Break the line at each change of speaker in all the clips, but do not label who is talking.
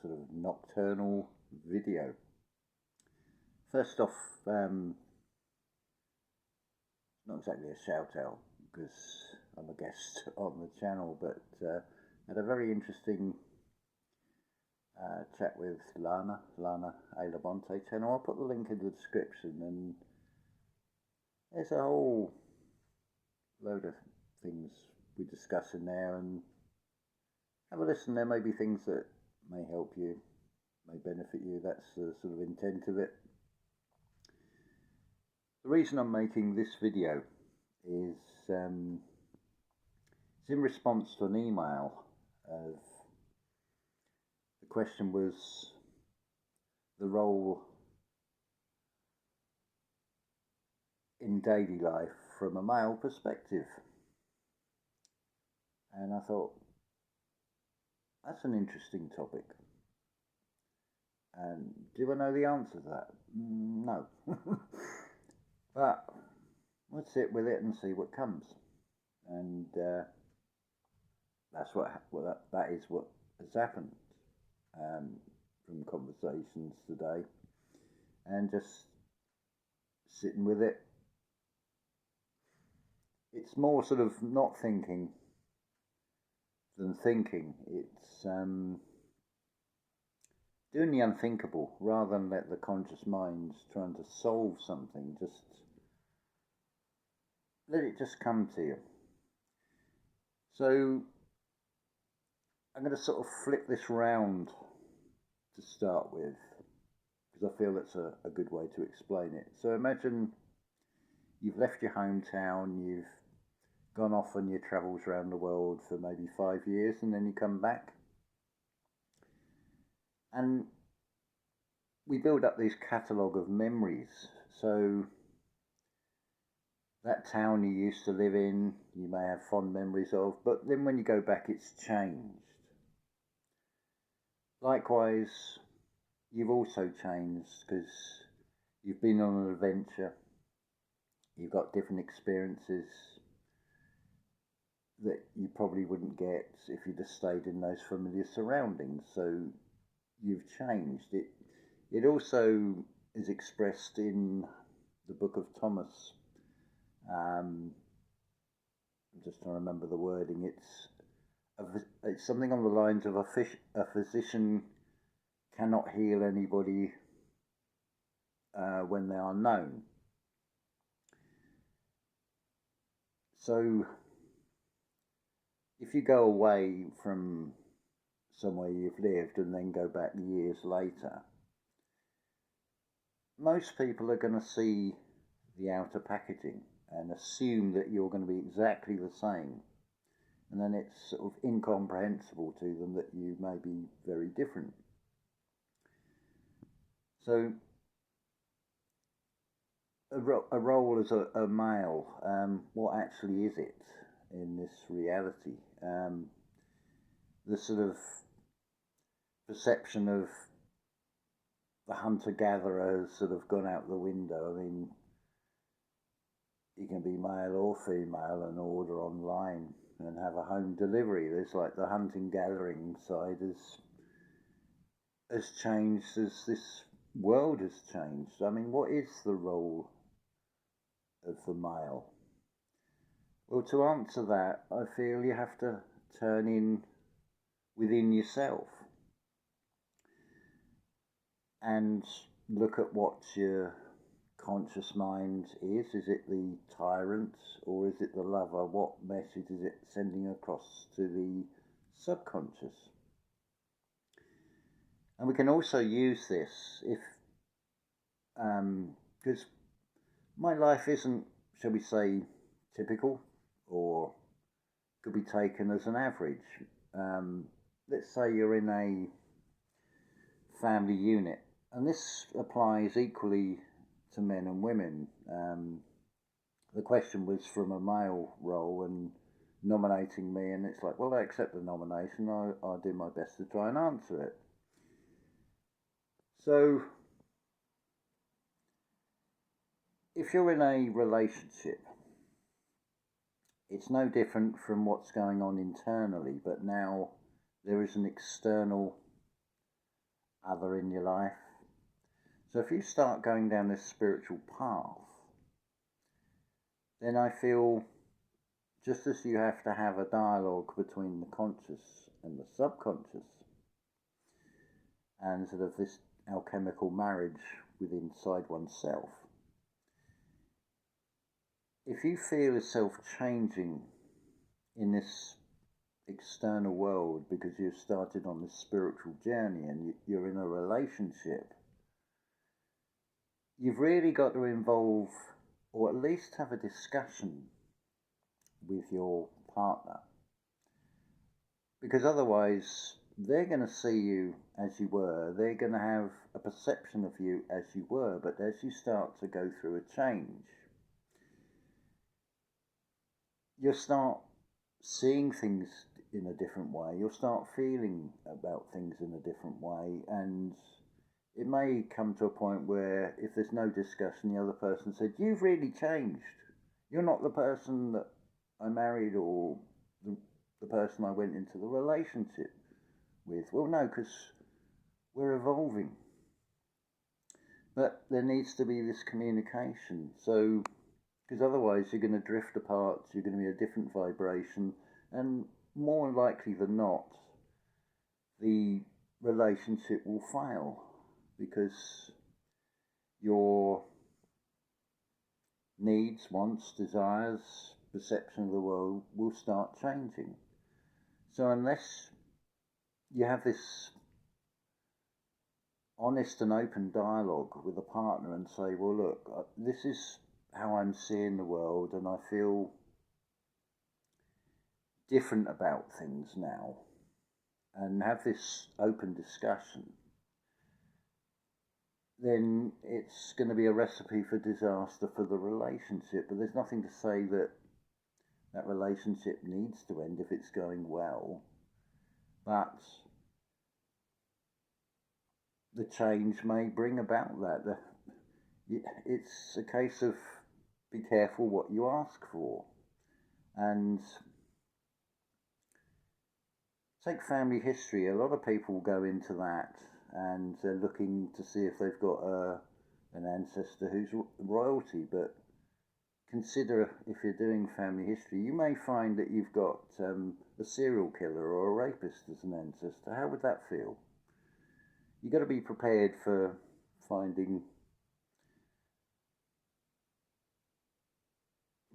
sort of nocturnal video. First off, not exactly a shout out because I'm a guest on the channel, but had a very interesting chat with Lana channel. I'll put the link in the description, and there's a whole load of things we discuss in there, and have a listen. There may be things that may help you, may benefit you. That's the sort of intent of it. The reason I'm making this video is it's in response to an email. The question was the role in daily life from a male perspective, and I thought that's an interesting topic. And do I know the answer to that? No. But let's sit with it and see what comes. And that's that is what has happened from conversations today, and just sitting with it. It's more sort of not thinking than thinking. It's doing the unthinkable rather than let the conscious mind trying to solve something. Just let it just come to you. So I'm going to sort of flip this round to start with, because I feel that's a good way to explain it. So imagine you've left your hometown, you've gone off on your travels around the world for maybe 5 years, and then you come back. And we build up this catalogue of memories. So that town you used to live in, you may have fond memories of, but then when you go back, it's changed. Likewise, you've also changed because you've been on an adventure, you've got different experiences that you probably wouldn't get if you just stayed in those familiar surroundings. So you've changed. It also is expressed in the book of Thomas. I'm just trying to remember the wording. It's something on the lines of a physician cannot heal anybody when they are known. So if you go away from somewhere you've lived and then go back years later, most people are going to see the outer packaging and assume that you're going to be exactly the same. And then it's sort of incomprehensible to them that you may be very different. So a role as a male, what actually is it in this reality? The sort of perception of the hunter-gatherer has sort of gone out the window. I mean, you can be male or female and order online and have a home delivery. There's like the hunting gathering side has changed as this world has changed. I mean, what is the role of the male? Well, to answer that, I feel you have to turn in within yourself and look at what your conscious mind is. Is it the tyrant or is it the lover? What message is it sending across to the subconscious? And we can also use this if because my life isn't, shall we say, typical, or could be taken as an average. Let's say you're in a family unit, and this applies equally to men and women. The question was from a male role and nominating me, and it's like, well, I accept the nomination. I'll do my best to try and answer it. So if you're in a relationship, it's no different from what's going on internally, but now there is an external other in your life. So if you start going down this spiritual path, then I feel just as you have to have a dialogue between the conscious and the subconscious, and sort of this alchemical marriage within inside oneself, if you feel yourself changing in this external world because you've started on this spiritual journey and you're in a relationship, you've really got to involve, or at least have a discussion with your partner, because otherwise they're going to see you as you were, they're going to have a perception of you as you were, but as you start to go through a change, you'll start seeing things in a different way, you'll start feeling about things in a different way, and it may come to a point where if there's no discussion, the other person said, "You've really changed. You're not the person that I married or the person I went into the relationship with." Well, no, because we're evolving. But there needs to be this communication. So, because otherwise you're going to drift apart, you're going to be a different vibration, and more likely than not, the relationship will fail because your needs, wants, desires, perception of the world will start changing. So unless you have this honest and open dialogue with a partner and say, well, look, this is how I'm seeing the world and I feel different about things now, and have this open discussion, then it's going to be a recipe for disaster for the relationship. But there's nothing to say that that relationship needs to end if it's going well. But the change may bring about that. It's a case of be careful what you ask for. And take family history. A lot of people go into that and they're looking to see if they've got an ancestor who's royalty. But consider, if you're doing family history, you may find that you've got a serial killer or a rapist as an ancestor. How would that feel? You've got to be prepared for finding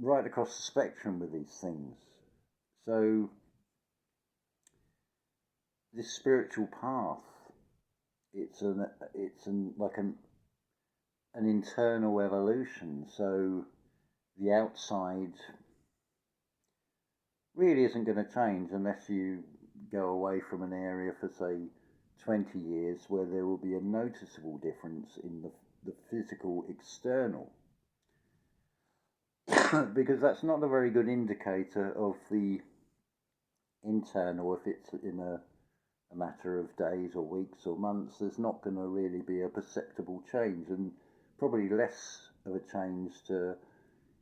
right across the spectrum with these things. So this spiritual path, it's like an internal evolution. So the outside really isn't going to change unless you go away from an area for, say, 20 years, where there will be a noticeable difference in the physical external. Because that's not a very good indicator of the internal. If it's in a matter of days or weeks or months, there's not going to really be a perceptible change, and probably less of a change to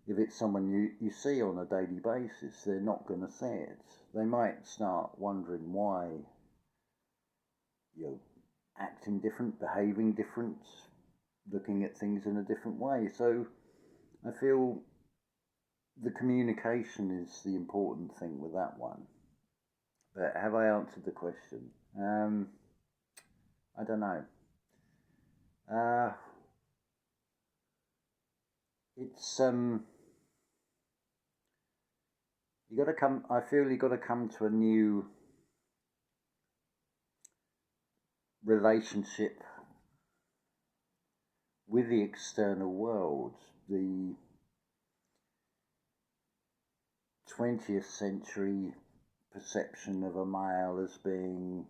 if it's someone you see on a daily basis. They're not going to see it. They might start wondering why you're acting different, behaving different, looking at things in a different way. So I feel the communication is the important thing with that one. But have I answered the question? I don't know. It's you got to come. I feel you got to come to a new relationship with the external world. The 20th century perception of a male as being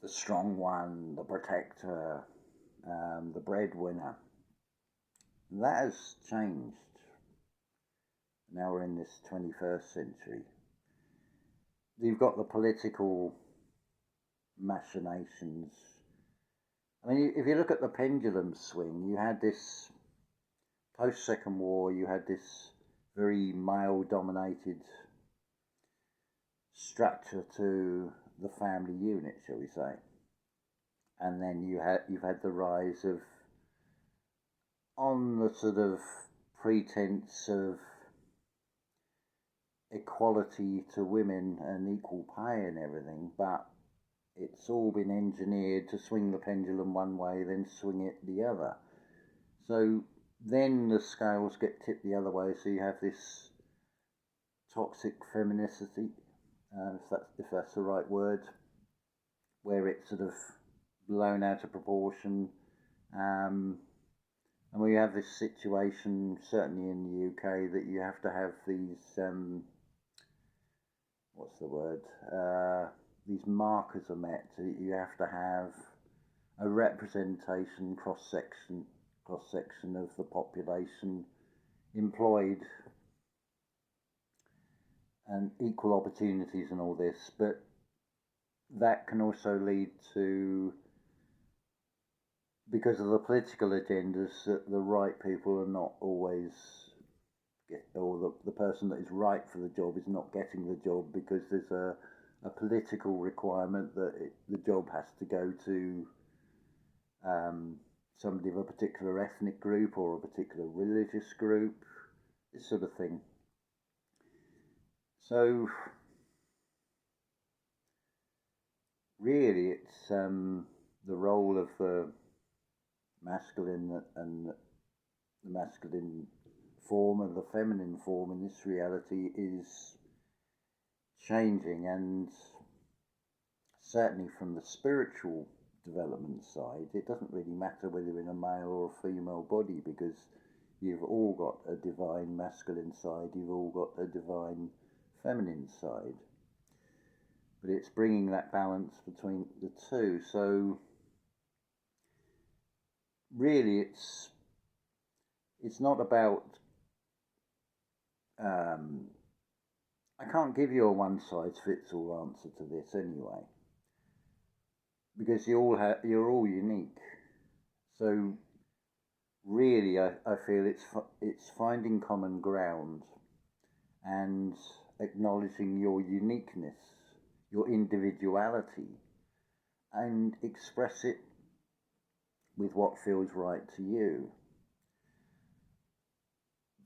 the strong one, the protector, the breadwinner. That has changed. Now we're in this 21st century. You've got the political machinations. I mean, if you look at the pendulum swing, you had this post-Second War, you had this very male-dominated structure to the family unit, shall we say. and then you've had the rise of, on the sort of pretense of equality to women and equal pay and everything, but it's all been engineered to swing the pendulum one way, then swing it the other. So then the scales get tipped the other way, so you have this toxic femininity, if that's the right word, where it's sort of blown out of proportion. And we have this situation, certainly in the UK, that you have to have these, what's the word? These markers are met. You have to have a representation, cross section of the population employed, and equal opportunities and all this. But that can also lead to, because of the political agendas, that the right people are not always or the person that is right for the job is not getting the job, because there's a political requirement that the job has to go to somebody of a particular ethnic group or a particular religious group, this sort of thing. So really it's the role of the masculine and the masculine form and the feminine form in this reality is changing, and certainly from the spiritual development side, it doesn't really matter whether you're in a male or a female body, because you've all got a divine masculine side, you've all got a divine feminine side, but it's bringing that balance between the two. So really it's not about I can't give you a one size fits all answer to this anyway, because you're all unique. So really, I feel it's finding common ground and acknowledging your uniqueness, your individuality, and express it with what feels right to you.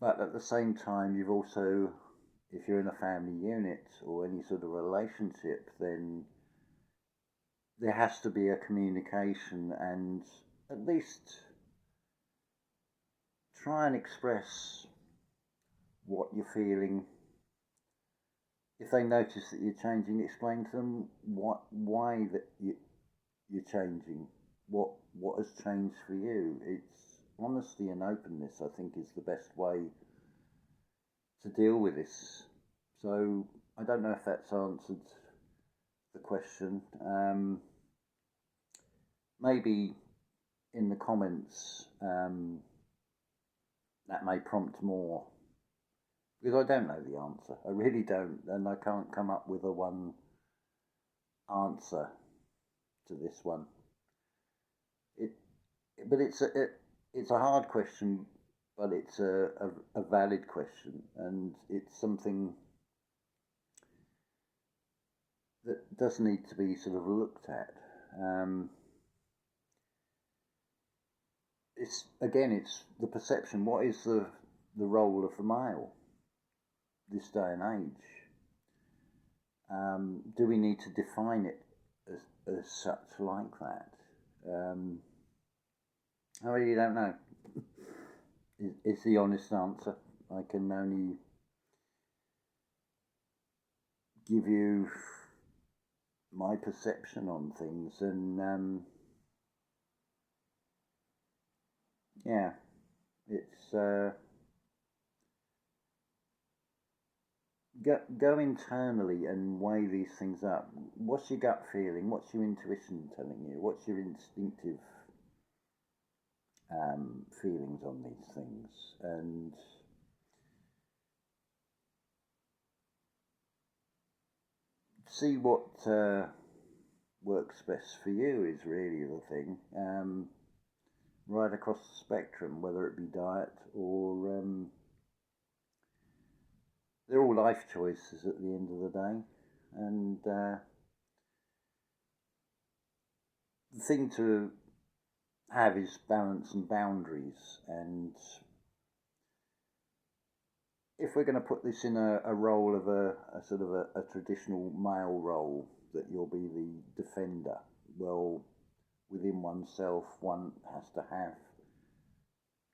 But at the same time, you've also, if you're in a family unit or any sort of relationship, then there has to be a communication, and at least try and express what you're feeling. If they notice that you're changing, explain to them why that you're changing, what has changed for you. It's honesty and openness, I think, is the best way to deal with this. So I don't know if that's answered the question. Maybe in the comments that may prompt more, because I don't know the answer. I really don't, and I can't come up with a one answer to this one. But it's a hard question, but it's a valid question, and it's something that does need to be sort of looked at. It's the perception. What is the role of the male this day and age? Do we need to define it as such like that? I really don't know. Is the honest answer. I can only give you my perception on things, and yeah, it's go internally and weigh these things up. What's your gut feeling? What's your intuition telling you? What's your instinctive feelings on these things? And see what works best for you is really the thing. Right across the spectrum, whether it be diet or they're all life choices at the end of the day, and the thing to have is balance and boundaries. And if we're going to put this in a role of a sort of a traditional male role, that you'll be the defender, well, within oneself, one has to have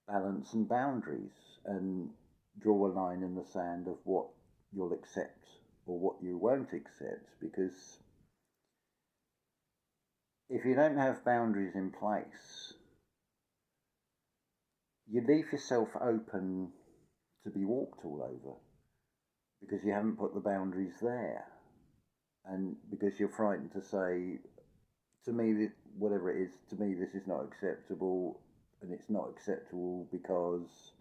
balance and boundaries and draw a line in the sand of what you'll accept or what you won't accept. Because if you don't have boundaries in place, you leave yourself open to be walked all over, because you haven't put the boundaries there, and because you're frightened to say, to me, whatever it is, to me this is not acceptable, and it's not acceptable because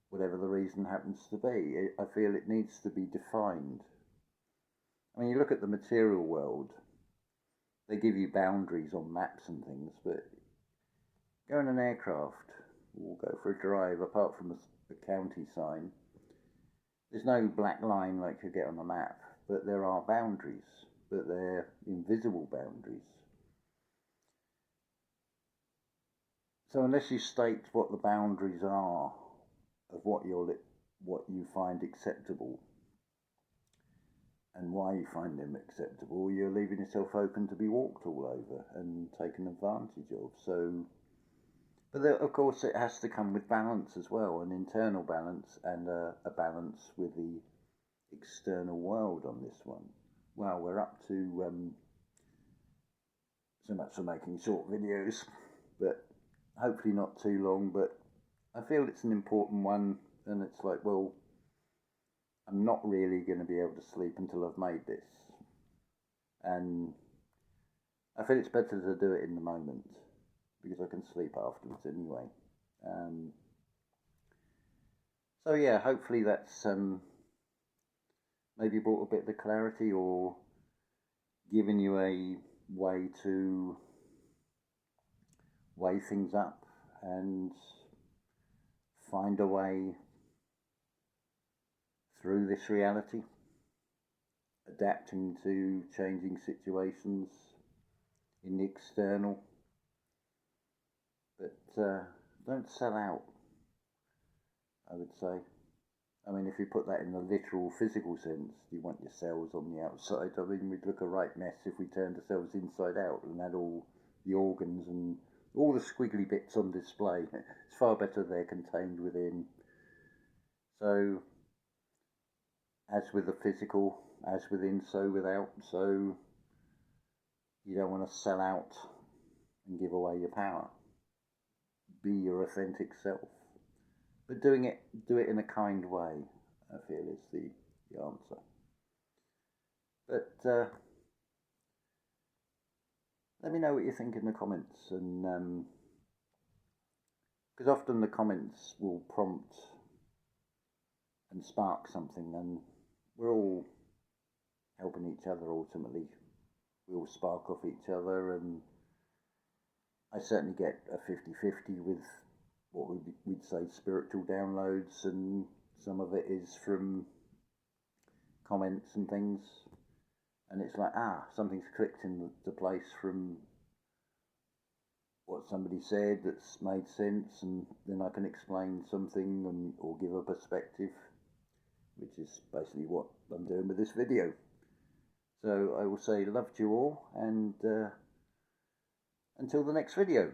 whatever the reason happens to be. I feel it needs to be defined. I mean, you look at the material world, they give you boundaries on maps and things, but go in an aircraft or go for a drive, apart from a county sign, there's no black line like you get on a map, but there are boundaries, but they're invisible boundaries. So unless you state what the boundaries are of what you find acceptable and why you find them acceptable, you're leaving yourself open to be walked all over and taken advantage of. So, but of course it has to come with balance as well, an internal balance and a balance with the external world on this one. Well, we're up to so much for making short videos, but hopefully not too long. But I feel it's an important one, and it's like, well, I'm not really going to be able to sleep until I've made this, and I feel it's better to do it in the moment, because I can sleep afterwards anyway. So yeah, hopefully that's maybe brought a bit of clarity, or given you a way to weigh things up and find a way through this reality, adapting to changing situations in the external. But don't sell out, I would say. I mean, if you put that in the literal physical sense, you want your cells on the outside. I mean, we'd look a right mess if we turned ourselves inside out and had all the organs and all the squiggly bits on display. It's far better they're contained within. So, as with the physical, as within, so without. So, you don't want to sell out and give away your power. Be your authentic self. But do it in a kind way, I feel, is the answer. But let me know what you think in the comments, and because often the comments will prompt and spark something, and we're all helping each other ultimately. We all spark off each other, and I certainly get a 50-50 with what we'd say spiritual downloads, and some of it is from comments and things, and it's like, something's clicked into place from what somebody said that's made sense, and then I can explain something or give a perspective, which is basically what I'm doing with this video. So I will say love to you all, and until the next video.